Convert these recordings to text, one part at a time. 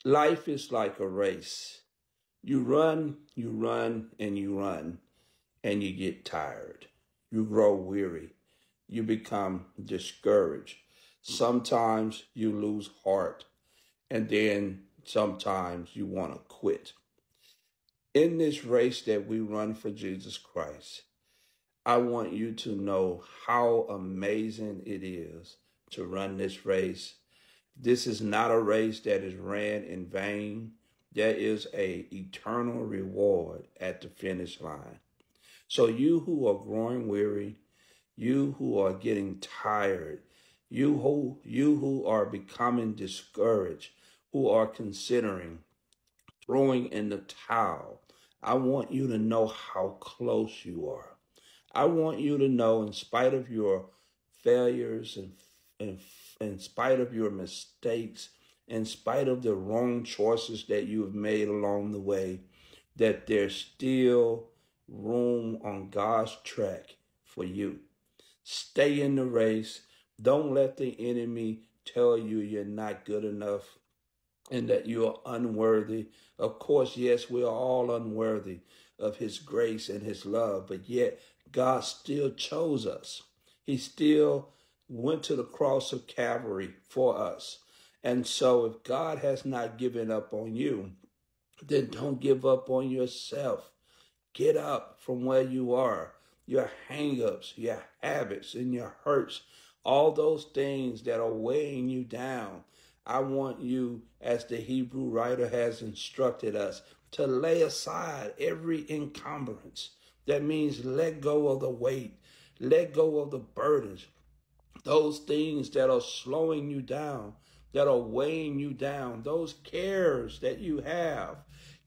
Life is like a race. You run, and you run, and you get tired. You grow weary. You become discouraged. Sometimes you lose heart, and then sometimes you want to quit. In this race that we run for Jesus Christ, I want you to know how amazing it is to run this race. This is not a race that is ran in vain. There is a eternal reward at the finish line. So you who are growing weary, you who are getting tired, you who are becoming discouraged, who are considering throwing in the towel, I want you to know how close you are. I want you to know, in spite of your failures and in spite of your mistakes, in spite of the wrong choices that you have made along the way, that there's still room on God's track for you. Stay in the race. Don't let the enemy tell you you're not good enough and that you are unworthy. Of course, yes, we are all unworthy of his grace and his love, but yet God still chose us. He still went to the cross of Calvary for us. And so if God has not given up on you, then don't give up on yourself. Get up from where you are. Your hang-ups, your habits, and your hurts, all those things that are weighing you down. I want you, as the Hebrew writer has instructed us, to lay aside every encumbrance. That means let go of the weight, let go of the burdens, those things that are slowing you down, that are weighing you down, those cares that you have.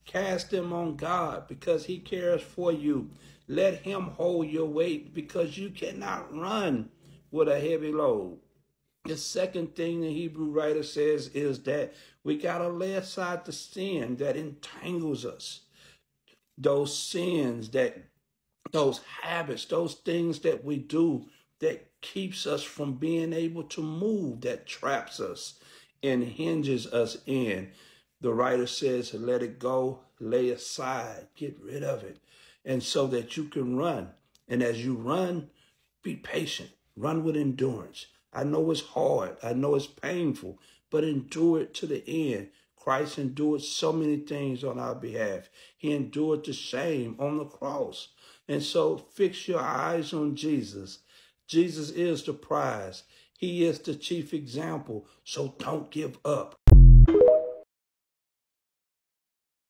Cast them on God because he cares for you. Let him hold your weight because you cannot run with a heavy load. The second thing the Hebrew writer says is that we got to lay aside the sin that entangles us. Those sins, those habits, those things that we do that keeps us from being able to move, that traps us and hinges us in. The writer says, let it go, lay aside, get rid of it. And so that you can run. And as you run, be patient, run with endurance. I know it's hard. I know it's painful, but endure it to the end. Christ endured so many things on our behalf. He endured the shame on the cross. And so fix your eyes on Jesus. Jesus is the prize. He is the chief example. So don't give up.